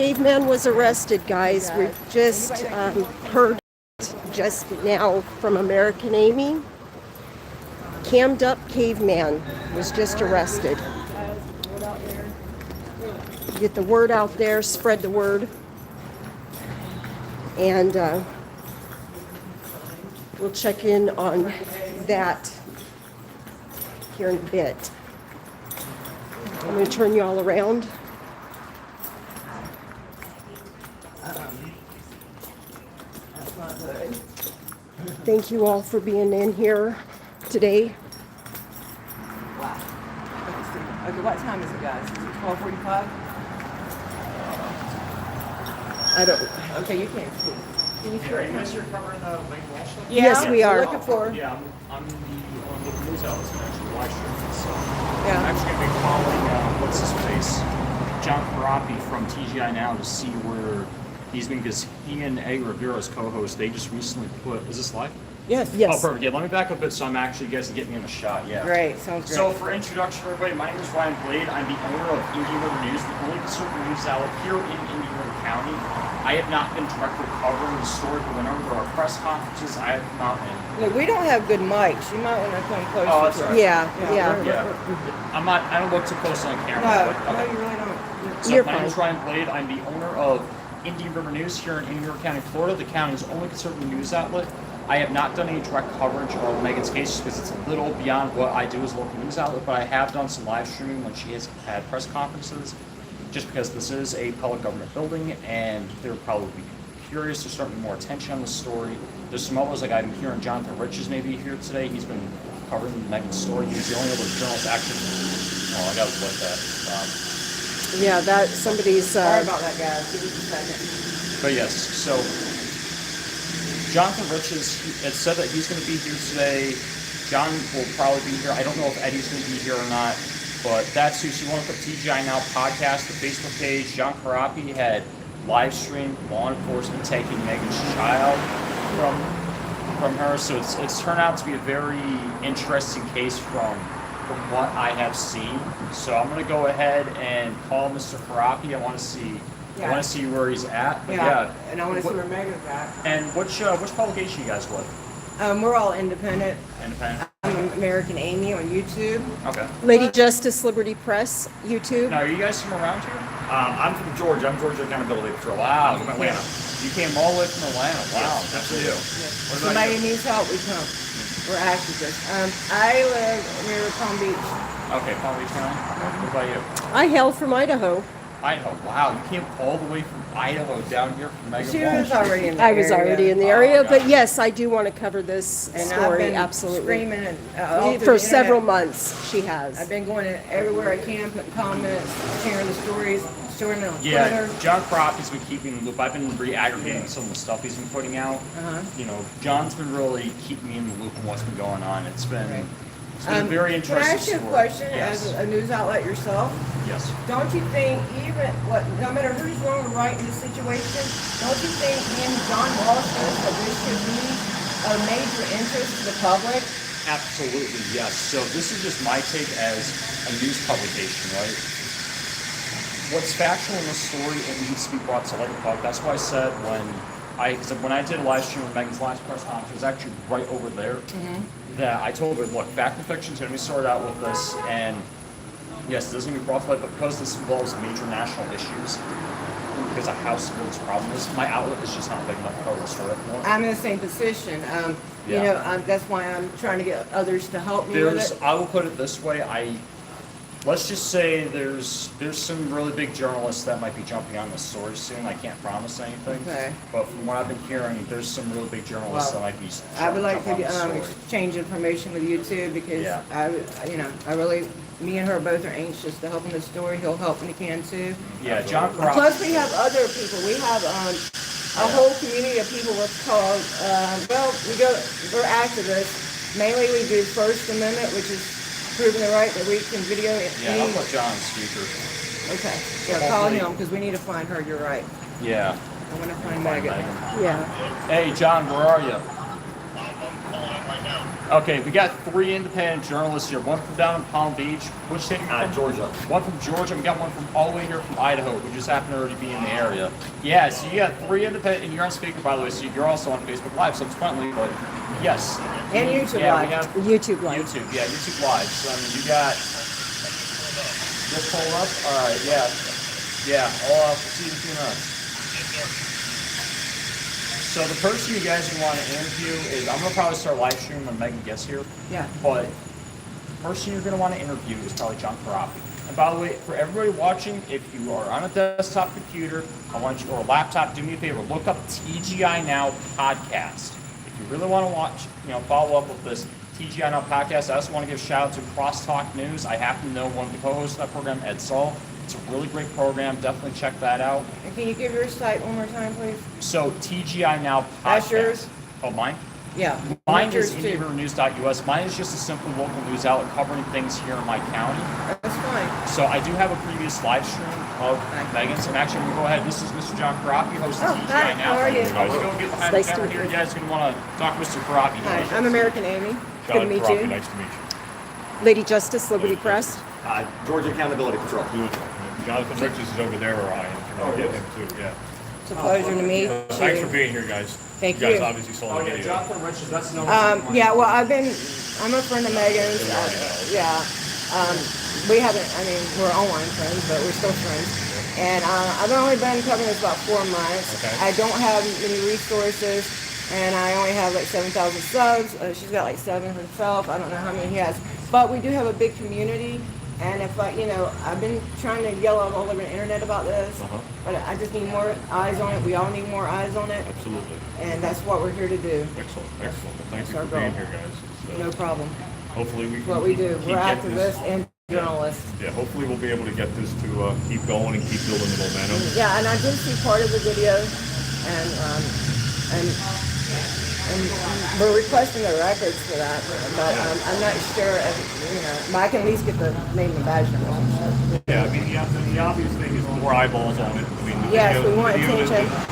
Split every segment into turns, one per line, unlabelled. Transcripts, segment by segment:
Caveman was arrested, guys. We just heard just now from American Amy. Cammed up caveman was just arrested. Get the word out there, spread the word. And we'll check in on that here in a bit. I'm going to turn you all around. Thank you all for being in here today.
Wow. Okay, what time is it, guys? Is it 12:45?
I don't.
Okay, you can't see. Can you see?
Are you guys here covering the Lake Wall show?
Yeah,
Yes, we are.
Looking for.
Yeah, I'm the news outlets and actually live streaming. So
Yeah.
I'm actually going to be calling what's his face, John Carapi from TGI Now to see where he's been, because he and A. Rivera's co-host, they just recently put. Is this live?
Yes.
Yes.
Oh, perfect. Yeah, let me back up a bit so I'm actually, you guys can get me in the shot. Yeah.
Great. Sounds great.
So for introduction, everybody, my name is Ryan Blade. I'm the owner of Indian River News, the only conservative news outlet here in Indian River County. I have not been directly covering the story, but whenever there are press conferences, I have not been.
Look, we don't have good mics. You might want to come closer.
Oh, that's
to
right.
us.
Yeah.
Yeah. I'm not. I don't look too close on camera.
No,
but,
no,
okay.
you really don't.
So
You're
my name is
fine.
Ryan Blade. I'm the owner of Indian River News here in Indian River County, Florida, the county's only conservative news outlet. I have not done any direct coverage of Megan's case just because it's a little beyond what I do as a local news outlet, but I have done some live streaming when she has had press conferences, just because this is a public government building and they're probably curious. There's certainly more attention on the story. There's some others, like I'm hearing Jonathan Riches maybe here today. He's been covering Megan's story. He's the only other journalist actually. Oh, I gotta let that.
Yeah, that somebody's.
Sorry about that, guys. Give us a second.
But yes, so Jonathan Riches, it said that he's going to be here today. John will probably be here. I don't know if Eddie's going to be here or not, but that's who. So you want to put TGI Now podcast, the Facebook page. John Carapi had live streamed law enforcement taking Megan's child from her. So it's turned out to be a very interesting case from what I have seen. So I'm going to go ahead and call Mr. Carapi. I want to see.
Yeah.
I want to see where he's at. But
Yeah. And I want to see where Megan's at.
And which publication you guys with?
We're all independent.
Independent.
I'm American Amy on YouTube.
Okay.
Lady Justice Liberty Press, YouTube.
Now, are you guys from around here?
I'm from Georgia. I'm Georgia Accountability Patrol.
Wow.
I'm from Atlanta.
You came all the way from Atlanta. Wow.
Yes, that's what you. What about
Somebody
you?
needs help, we come. We're activists. I live near Palm Beach.
Okay, Palm Beach County. What about you?
I hail from Idaho.
Idaho. Wow, you came all the way from Idaho down here from Megan
She
Walsh.
was already in the
I was
area.
already in the
Oh,
area,
okay.
but yes, I do want to cover this
And I've
story.
been
Absolutely.
screaming and, all through
For
the
several
internet.
months, she has.
I've been going everywhere I can, putting comments, sharing the stories, sharing it on
Yeah,
Twitter.
John Carapi's been keeping the loop. I've been re-aggregating some of the stuff he's been putting out. You know, John's been really keeping me in the loop of what's been going on. It's been a very interesting
Can I ask you a
story.
question
Yes.
as a news outlet yourself?
Yes.
Don't you think no matter who's wrong or right in this situation, don't you think me and John Walsh knows that this should be a major interest to the public?
Absolutely, yes. So this is just my take as a news publication, right? What's factual in the story, it needs to be brought to light of the public. That's why I said when I did a live stream with Megan's last press conference, it was actually right over there, that I told her, look, fact and fiction's going to be sorted out with this, and yes, this is going to be brought to light, but because this involves major national issues, because of how severe this problem is, my outlet is just not big enough to cover the story anymore.
I'm in the same position. You
Yeah.
know, that's why I'm trying to get others to help me with it.
I will put it this way, let's just say there's some really big journalists that might be jumping on this story soon. I can't promise anything.
Okay.
But from what I've been hearing, there's some really big journalists that might be
I would like
jumping
to
on the story.
exchange information with you too, because
Yeah.
me and her both are anxious to help in the story. He'll help when he can too.
Yeah, John Carapi.
Plus, we have other people. We have a whole community of people. What's called we're activists. Mainly, we do First Amendment, which is proving the right that we can video
Yeah, I'll put John on speaker.
Okay,
So
yeah, call
hopefully-
him because we need to find her. You're right.
Yeah.
I want to find
Find
Megan.
Megan.
Yeah.
Hey, John, where are you?
I'm calling him right now.
Okay, we got 3 independent journalists here. One from down in Palm Beach. Which state are you from?
Georgia.
One from Georgia. We got one from all the way here from Idaho, who just happen to already be in the area. Yeah, so you got 3 independent, and you're on speaker, by the way, so you're also on Facebook Live, subsequently, but yes.
And YouTube
yeah,
Live.
We have
YouTube Live.
YouTube, yeah, YouTube Live. So, I mean, you got, just pull up, all right, yeah. Yeah, I'll see you in 2 minutes. So the person you guys want to interview is, I'm going to probably start live streaming when Megan gets here.
Yeah.
But the person you're going to want to interview is probably John Karapi. And by the way, for everybody watching, if you are on a desktop computer, I want you, or a laptop, do me a favor, look up TGI Now podcast. If you really want to watch, follow up with this TGI Now podcast, I also want to give a shout out to Crosstalk News. I happen to know one of the co-hosts of that program, Ed Saul. It's a really great program. Definitely check that out.
And can you give your site one more time, please?
So TGI Now podcast.
That's yours?
Oh, mine?
Yeah.
Mine
Yours
is
too.
IndyRiverNews.us. Mine is just a simple local news outlet covering things here in my county.
That's fine.
So I do have a previous live stream of Megan's. And actually, we'll go ahead. This is Mr. John Karapi, host of TGI
hi.
Now.
How are you?
We'll go get behind
Nice
the
to
camera
meet
here.
you.
You guys are going to want to talk to Mr. Karapi.
Hi, I'm American Amy. Good to meet you.
Nice to meet you.
Lady Justice, Liberty Press.
Georgia Accountability Patrol.
Jonathan Richards is over there, or I am. Can I get him too? Yeah.
It's a pleasure to meet you.
Thanks for being here, guys.
Thank
you. Guys
you.
obviously saw
Oh,
the
yeah,
video.
Jonathan Richards. That's no
Yeah, well, I'm a friend of Megan's. Yeah. We haven't, we're online friends, but we're still friends. And I've only been covering this about 4 months.
Okay.
I don't have many resources, and I only have like 7,000 subs. She's got like 7 herself. I don't know how many he has. But we do have a big community. And if I've been trying to yell out all over the internet about this, but I just need more eyes on it. We all need more eyes on it.
Absolutely.
And that's what we're here to do.
Excellent. Excellent. Well, thank you
That's
for
our
being
goal.
here, guys. It's,
No problem.
hopefully we can
What we do.
keep
We're
getting this-
activists and journalists.
Yeah, hopefully we'll be able to get this to keep going and keep building the momentum.
Yeah, and I did see part of the video, and we're requesting the records for that, but I'm not sure if, but I can at least get the name and badge number.
Yeah, I mean, the obvious thing is more eyeballs on it. I mean, the
Yes,
video,
we want
the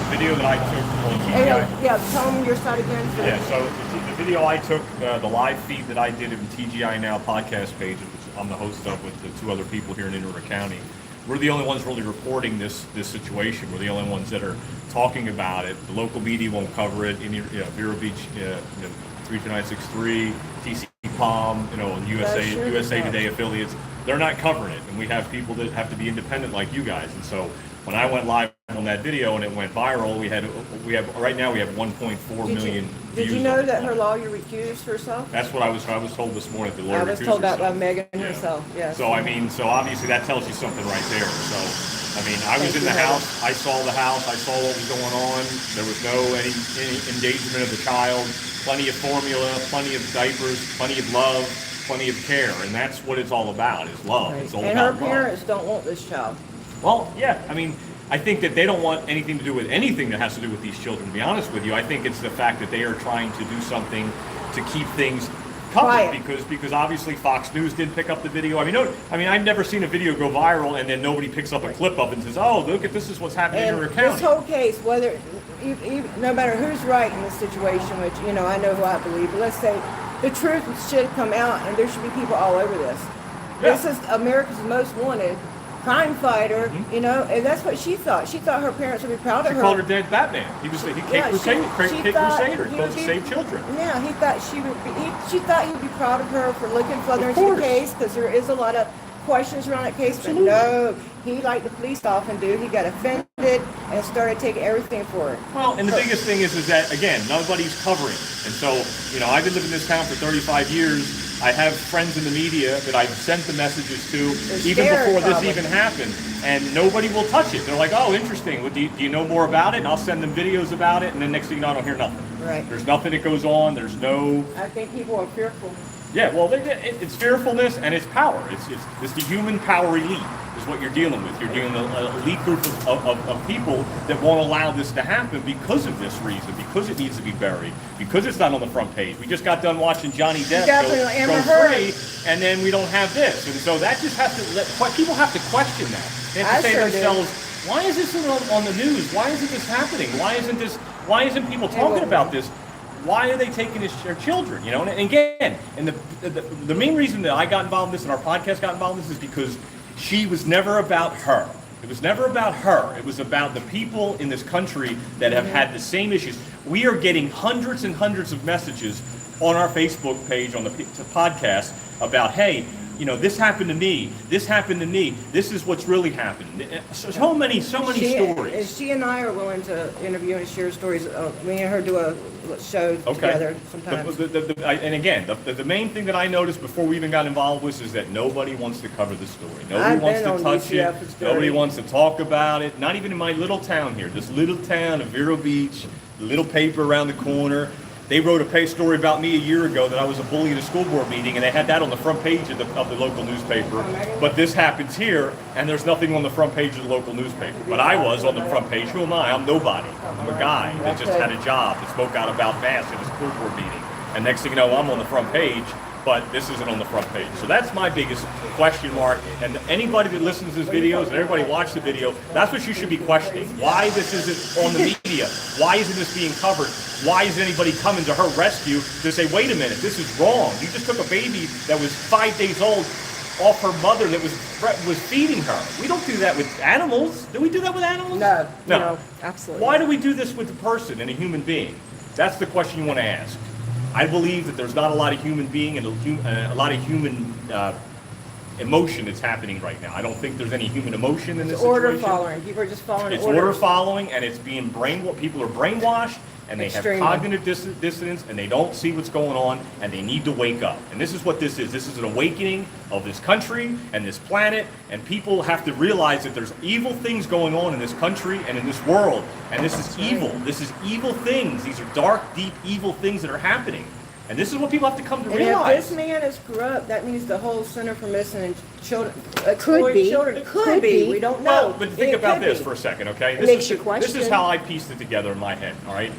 video that I took on
Hey,
TGI.
yeah, tell them your side again.
Yeah, so the video I took, the live feed that I did in TGI Now podcast page, which I'm the host of with the 2 other people here in Indiana County, we're the only ones really reporting this situation. We're the only ones that are talking about it. The local media won't cover it. Vero Beach, 32963, TC Palm, and USA Today affiliates, they're not covering it. And we have people that have to be independent like you guys. And so when I went live on that video and it went viral, we have right now we have 1.4 million
Did
views
you know
on it.
that her lawyer recused herself?
That's what I was told this morning. The lawyer
I was
recused
told that by
herself.
Megan
Yeah.
herself. Yes.
So obviously that tells you something right there. So I was in the house. I saw the house. I saw what was going on. There was no any engagement of the child. Plenty of formula. Plenty of diapers. Plenty of love. Plenty of care. And that's what it's all about. Is love.
Right.
It's all
And her
about love.
parents don't want this child.
Well, yeah. I think that they don't want anything to do with anything that has to do with these children, to be honest with you. I think it's the fact that they are trying to do something to keep things covered
Quiet.
because obviously Fox News didn't pick up the video. I've never seen a video go viral and then nobody picks up a clip of it and says, "Oh, look at this is what's happening
And
in our
this
county."
whole case, no matter who's right in this situation, which I know who I believe, but let's say the truth should come out, and there should be people all over this.
Yeah.
This is America's most wanted crime fighter, and that's what she thought. She thought her parents would be proud of
She
her.
called her dad Batman. He
Yeah,
Crusader.
she thought
Crusader.
he
Called to
would be-
save children.
Yeah, he thought she would be. She thought he would be proud of her for looking further
Of
into the
course.
case, because there is a lot of questions around that case. But no, he, like the police often do, he got offended and started taking everything for it.
Well, and the biggest thing is that, again, nobody's covering. And so, I've been living in this town for 35 years. I have friends in the media that I've sent the messages to even
scared,
before this
probably.
even happened. And nobody will touch it. They're like, "Oh, interesting. Well, do you know more about it?" And I'll send them videos about it. And then next thing you know, I don't hear nothing.
Right.
There's nothing that goes on. There's no...
I think people are fearful.
Yeah, well, it's fearfulness and it's power. It's the human power elite is what you're dealing with. You're dealing with an elite group of people that won't allow this to happen because of this reason, because it needs to be buried, because it's not on the front page. We just got done watching Johnny Depp
Definitely, Amber
go
Heard.
free, and then we don't have this. And so that just has to people have to question that. They have to
I
say
sure
to
do.
themselves, why is this on the news? Why isn't this happening? Why isn't people talking
will.
about this? Why are they taking their children? You know, and again, and the main reason that I got involved in this and our podcast got involved in this is because she was never about her. It was never about her. It was about the people in this country that have had the same issues. We are getting hundreds and hundreds of messages on our Facebook page, on the podcast, about, hey, you know, this happened to me. This happened to me. This is what's really happened. So many stories.
She and I are willing to interview and share stories. Me and her do a show together sometimes.
And again, the main thing that I noticed before we even got involved is that nobody wants to cover the story. Nobody wants to touch it. Nobody wants to talk about it. Not even in my little town here. This little town of Vero Beach, the little paper around the corner. They wrote a story about me a year ago that I was a bully at a school board meeting, and they had that on the front page of the local newspaper. But this happens here, and there's nothing on the front page of the local newspaper. But I was on the front page. Who am I? I'm nobody. I'm a guy that just had a job that spoke out about bass at a school board meeting. And next thing you know, I'm on the front page, but this isn't on the front page. So that's my biggest question mark. And anybody that listens to these videos and everybody watch the video, that's what you should be questioning. Why this isn't on the media? Why isn't this being covered? Why is anybody coming to her rescue to say, wait a minute, this is wrong. You just took a baby that was 5 days old off her mother that was feeding her. We don't do that with animals. Do we do that with animals?
No, absolutely.
Why do we do this with a person and a human being? That's the question you want to ask. I believe that there's not a lot of human being and a lot of human emotion that's happening right now. I don't think there's any human emotion in this situation.
Order following. People are just following
It's
orders.
order following, and it's being brainwashed. People are brainwashed, and they
Extremely.
have cognitive dissonance, and they don't see what's going on, and they need to wake up. And this is what this is. This is an awakening of this country and this planet, and people have to realize that there's evil things going on in this country and in this world, and this is evil. This is evil things. These are dark, deep, evil things that are happening. And this is what people have to come to
And
realize.
if this man is corrupt, that means the whole Center for Missing Children
Could be.
Children
Could be.
We don't know.
Well, but think about this for a second, okay?
makes you
This is
question.
how I pieced it together in my head, all right?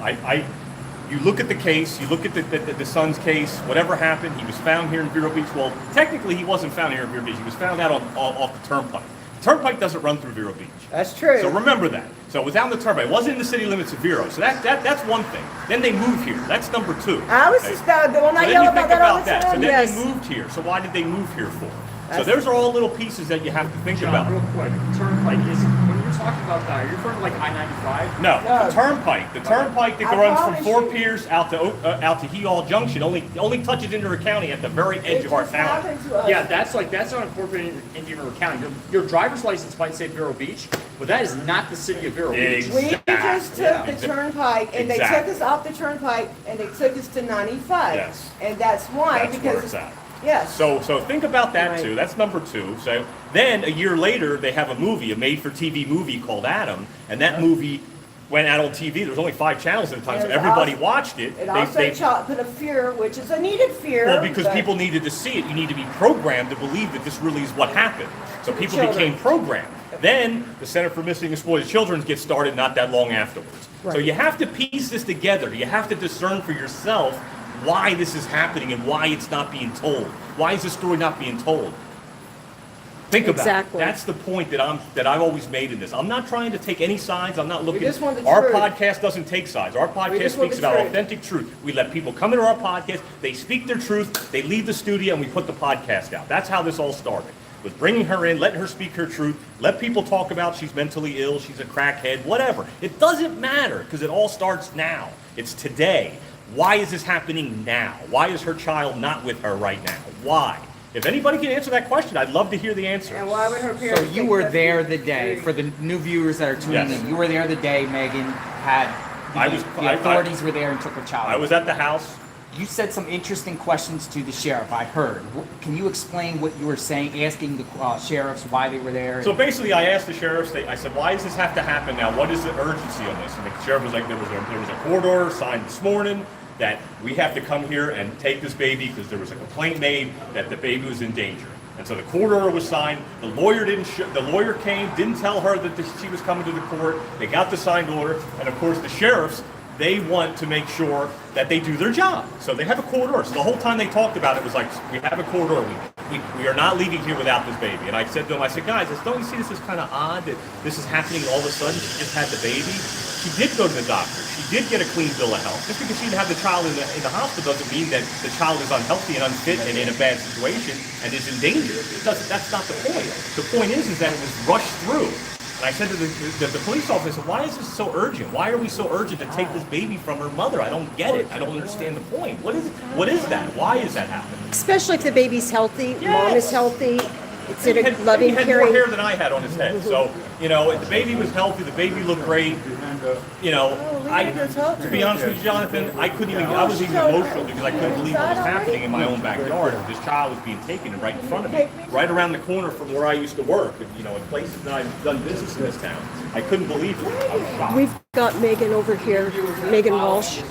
You look at the case, you look at the son's case, whatever happened, he was found here in Vero Beach. Well, technically he wasn't found here in Vero Beach. He was found out off the turnpike. The turnpike doesn't run through Vero Beach.
That's true.
So remember that. So it was down the turnpike. It wasn't in the city limits of Vero. So that's one thing. Then they moved here. That's number two.
I was
okay?
just about the one
So
I
then
yell
you
about
think
that all
about
the
that.
time.
So then
Yes.
they moved here. So why did they move here for? So
That's-
those are all little pieces that you have to think
John,
about.
real quick, turnpike is, when you're talking about that, are you referring to like I-95?
No,
No.
the turnpike. The turnpike that
I
runs from
promise
Fort
you.
Pierce out to Hall Junction only touches Indian County at the very edge
It
of our
just
town.
happened to us.
Yeah, that's not incorporated in Indian River County. Your driver's license might say Vero Beach, but that is not the city of Vero Beach.
We just
Exactly.
took the
Exactly.
turnpike, and they took
Exactly.
us off the turnpike, and they took us to 95.
Yes.
And that's why,
That's
because
where it's at.
yes.
So think about that
Right.
too. That's number two. So then a year later, they have a movie, a made-for-TV movie called Adam, and that movie went out on TV. There was only 5 channels at the time, so
And it
everybody
also-
watched it.
It also put a fear, which is a needed fear.
Well, because
but-
people needed to see it, you need to be programmed to believe that this really is what happened. So people
Children.
became programmed. Then the Center for Missing and Exploited Children gets started not that long afterwards. So
Right.
you have to piece this together. You have to discern for yourself why this is happening and why it's not being told. Why is this story not being told? Think about
Exactly.
it. That's the point that I've always made in this. I'm not trying to take any sides. I'm not looking.
just want the
Our
truth.
podcast doesn't take sides. Our podcast
just want
speaks
the
about
truth.
authentic truth. We let people come into our podcast. They speak their truth. They leave the studio, and we put the podcast out. That's how this all started. With bringing her in, letting her speak her truth, let people talk about she's mentally ill, she's a crackhead, whatever. It doesn't matter because it all starts now. It's today. Why is this happening now? Why is her child not with her right now? Why? If anybody can answer that question, I'd love to hear the answer.
And why would her parents?
So you
think
were
that
there
we-
the day, for the new viewers that are tuning
Yes.
in, you were there the day Megan had, the authorities were there and took her child.
I was at the house.
You said some interesting questions to the sheriff, I heard. Can you explain what you were saying, asking the sheriffs why they were there?
So basically, I asked the sheriff, I said, why does this have to happen now? What is the urgency on this? And the sheriff was like, there was a court order signed this morning that we have to come here and take this baby because there was a complaint made that the baby was in danger. And so the court order was signed. The lawyer the lawyer came, didn't tell her that she was coming to the court. They got the signed order, and of course the sheriffs, they want to make sure that they do their job. So they have a court order. So the whole time they talked about it was like, we have a court order. We are not leaving here without this baby. And I said to them, I said, guys, don't you see this is kind of odd that this is happening all of a sudden? She just had the baby. She did go to the doctor. She did get a clean bill of health. Just because she didn't have the child in the hospital doesn't mean that the child is unhealthy and unfit and in a bad situation and is in danger. That's not the point. The point is that it was rushed through. And I said to the police officer, why is this so urgent? Why are we so urgent to take this baby from her mother? I don't get it. I don't understand the point. What is that? Why is that happening?
Especially if the baby's healthy, mom is healthy. It's in a loving,
he had
caring.
more hair than I had on his head. So, you know, the baby was healthy. The baby looked great. You know, to be honest with you, Jonathan, I was even emotional because I couldn't believe what was happening in my own backyard. This child was being taken right in front of me, right around the corner from where I used to work, you know, in places that I've done business in this town. I couldn't believe it. I was shocked.
We've got Megan over here, Megan Walsh.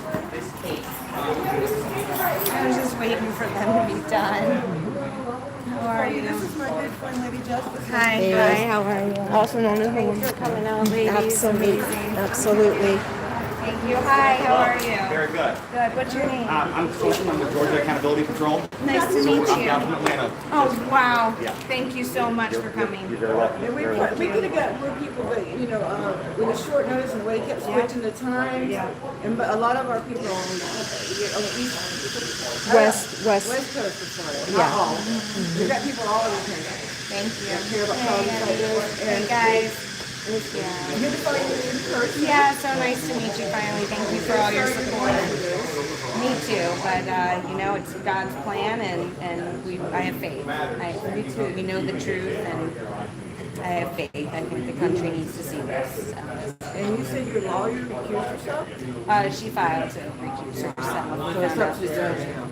I was just waiting for them to be done. How are you?
This is my good friend, Lady Justice.
Hi,
Hey.
how are you?
Also known as
Thanks for coming out, ladies.
Absolutely,
Amazing.
absolutely.
Thank you. Hi, how are you?
Very good.
Good. What's your name?
I'm Colton. I'm with Georgia Accountability Patrol.
Nice to meet
I'm
you.
down from Atlanta.
Oh, wow.
Yeah.
Thank you so much for coming.
You're very welcome.
And we could have got more people, but you know, with the short notice and the way they kept switching the times, and but a lot of our people are on the east,
West.
west coast of Florida.
Yeah.
Not all. We've got people all over the country.
Thank you.
Hear about problems like this,
Hey,
and
guys.
it's good to find you in person.
Yeah, so nice to meet you finally. Thank you for all your support. Me too, but you know, it's God's plan, and I have faith. Me too. We know the truth, and I have faith. I think the country needs to see this.
And you said your lawyer recused herself?
She filed to recuse herself.
So it's up to the judge now.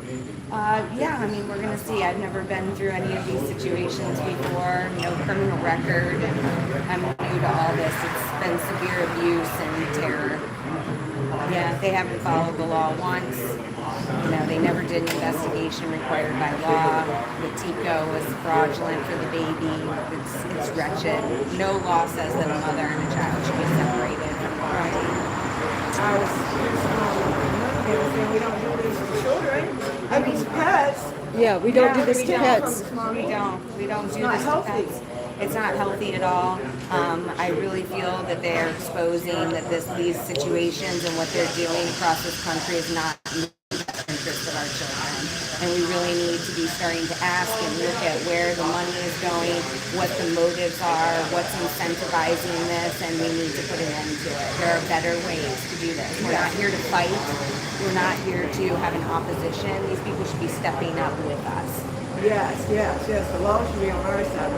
Yeah, I mean, we're going to see. I've never been through any of these situations before, no criminal record, and I'm new to all this. It's been severe abuse and terror. Yeah, they haven't followed the law once. You know, they never did an investigation required by law. The TICO was fraudulent for the baby. It's wretched. No law says that a mother and a child should be separated from the body.
We don't do this to children. I mean, pets.
Yeah, we don't do this to pets.
We don't do
not
this to
healthy.
pets. It's not healthy at all. I really feel that they're exposing that these situations and what they're doing across this country is not in the best interest of our children. And we really need to be starting to ask and look at where the money is going, what the motives are, what's incentivizing this, and we need to put an end to it. There are better ways to do this. We're not here to fight. We're not here to have an opposition. These people should be stepping up with us.
Yes. The law should be on our side.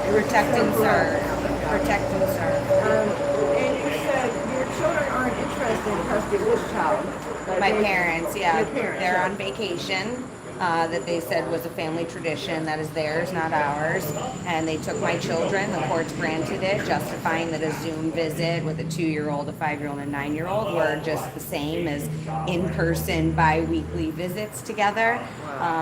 Protect and serve. Protect and serve.
And you said your children aren't interested in custody of this child.
My parents, yeah,
Your parents,
they're
yeah.
on vacation. That they said was a family tradition that is theirs, not ours. And they took my children. The courts granted it, justifying that a Zoom visit with a 2-year-old, a 5-year-old, and a 9-year-old were just the same as in-person bi-weekly visits together.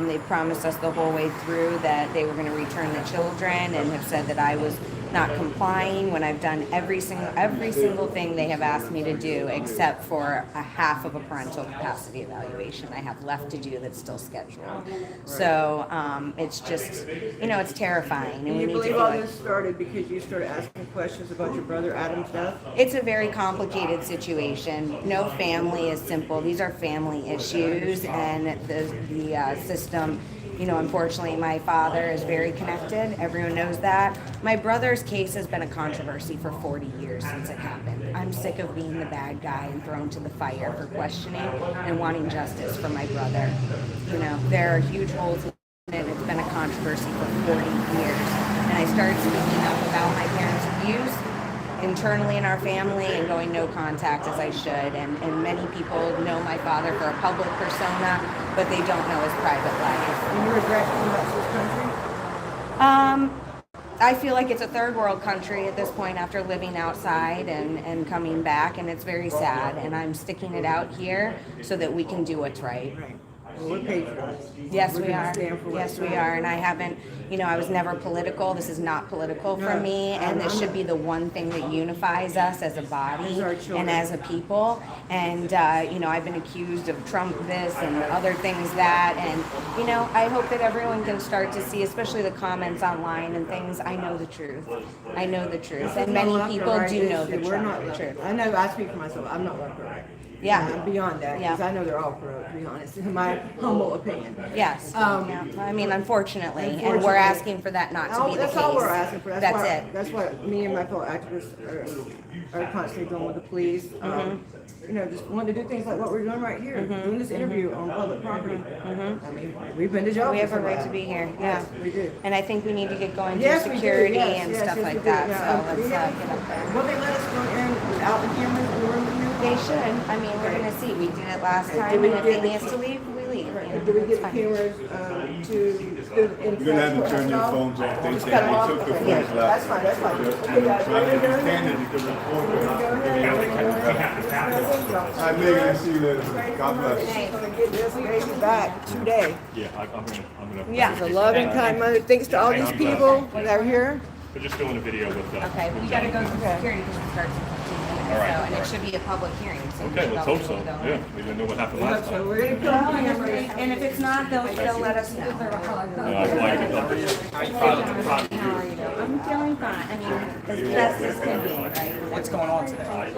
They promised us the whole way through that they were going to return the children, and have said that I was not complying when I've done every single thing they have asked me to do, except for a half of a parental capacity evaluation I have left to do that's still scheduled. So it's just, you know, it's terrifying, and
Do
we
you
need to
believe
do
all
it.
this started because you started asking questions about your brother Adam's death?
It's a very complicated situation. No family is simple. These are family issues, and the system, you know, unfortunately, my father is very connected. Everyone knows that. My brother's case has been a controversy for 40 years since it happened. I'm sick of being the bad guy and thrown to the fire for questioning and wanting justice for my brother. You know, there are huge holes in it. It's been a controversy for 40 years. And I started speaking up about my parents' abuse internally in our family and going no contact as I should. And many people know my father for a public persona, but they don't know his private life.
And you regret coming back to this country?
I feel like it's a third world country at this point after living outside and coming back, and it's very sad. And I'm sticking it out here so that we can do what's right.
We're patriots.
Yes,
We're
we
gonna
are.
stand for what's
Yes, we
right.
are. And I haven't, I was never political. This is not political for
No.
me. And this should be the one thing that unifies us as a body
As our children.
and as a people. And, I've been accused of Trump this and other things that. And, I hope that everyone can start to see, especially the comments online and things. I know the truth. I know the truth. And many
Left or
people
right
do know
issue.
the
We're not
truth.
I know, I speak for myself, I'm not left or right.
Yeah.
I'm beyond that, because
Yeah.
I know they're all corrupt, to be honest, in my humble opinion.
Yes. Yeah. I mean, unfortunately. And
Unfortunately.
we're asking for that not to be the case.
That's all we're asking for.
That's
why,
it.
That's what me and my fellow activists are constantly doing with the police.
Mm-hmm.
Just wanting to do things like what we're doing right here, doing this interview on public property.
Mm-hmm.
I mean, we've been to jail.
We have a
for
right
that.
to be here. Yeah.
Yes, we do.
And I think we need to get going
Yes,
through
we do.
security
Yes,
and
yes,
stuff
yes,
like
we do.
that.
Yeah,
So let's
yeah.
get up there.
Will they let us go in without the cameras in the room with you?
They should. I mean, we're gonna see. We did it last time,
Do we
and if
get
they
the-
need us to leave, we leave.
Do we
It's
get the
fine.
cameras to
You're gonna have to turn your phones off. They
Just cut them off?
took the
Okay.
footage last
That's fine, that's fine.
Just,
Okay, guys,
trying to
ready to go?
understand it because the report went out. I'm Megan, see you later. God bless.
She's gonna get this baby back today.
Yeah, I'm gonna.
Yeah.
It's a loving, kind mother. Thanks to all these people that are here.
We're just doing a video with.
Okay, we gotta go through security because it starts in 15 minutes.
All right.
So, and it should be a public hearing. So we
Okay,
should
let's
all
hope so.
be able to go.
Yeah, we didn't know what happened last
So
time.
we're gonna put on cameras.
And if it's not, they'll let us know.
I like it.
I'm feeling fine. I mean, as best as can be, right?
What's going on today?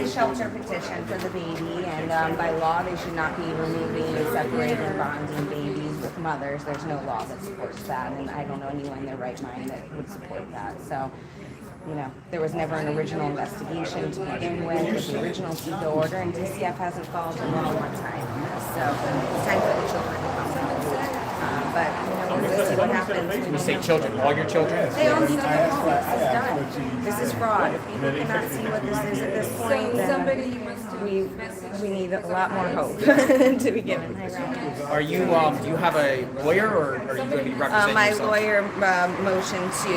It's a shelter petition for the baby, and by law, they should not be removing and separating and bonding babies with mothers. There's no law that supports that, and I don't know anyone in their right mind that would support that. So, there was never an original investigation to begin with the original CEQA order, and DCF hasn't followed the law one time. So it's time for the children to come home. But we'll see what happens.
You say children, all your children?
They all need to go home. This is done. This is fraud. If people cannot see what this is at this point, then we need a lot more hope to be given.
Are you, do you have a lawyer or are you going to be representing
My
yourself?
lawyer motioned to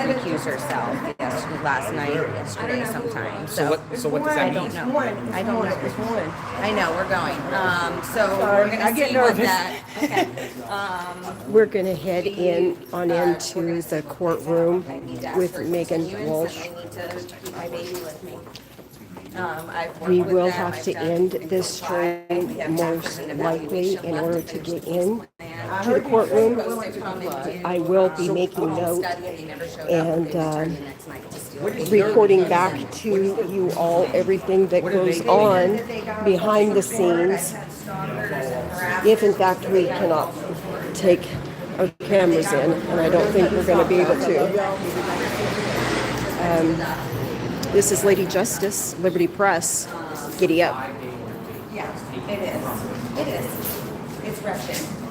recuse herself last night, yesterday sometime.
So what does that
I
mean?
don't know. I don't know. I know, we're going. So we're
I
gonna
get
see what
nervous.
that, okay.
We're going to head on into the courtroom with Megan Walsh.
I need to keep my baby with me. I've worked
We
with
will
them.
have
I've
to
done
end
things
this
with live. We
stream
have
most
an
likely
evaluation
in
left
order
if
to
there's
get
a case
in
plan.
to the courtroom.
Supposed to come and do,
I will be making note
study, and they never showed up,
and,
they just turned the next night to steal it.
reporting back to you all everything that goes on behind the scenes. If in fact we cannot take our cameras in, and I don't think we're going to be able to. This is Lady Justice, Liberty Press. Giddy up.
Yeah, it is. It is. It's wretched.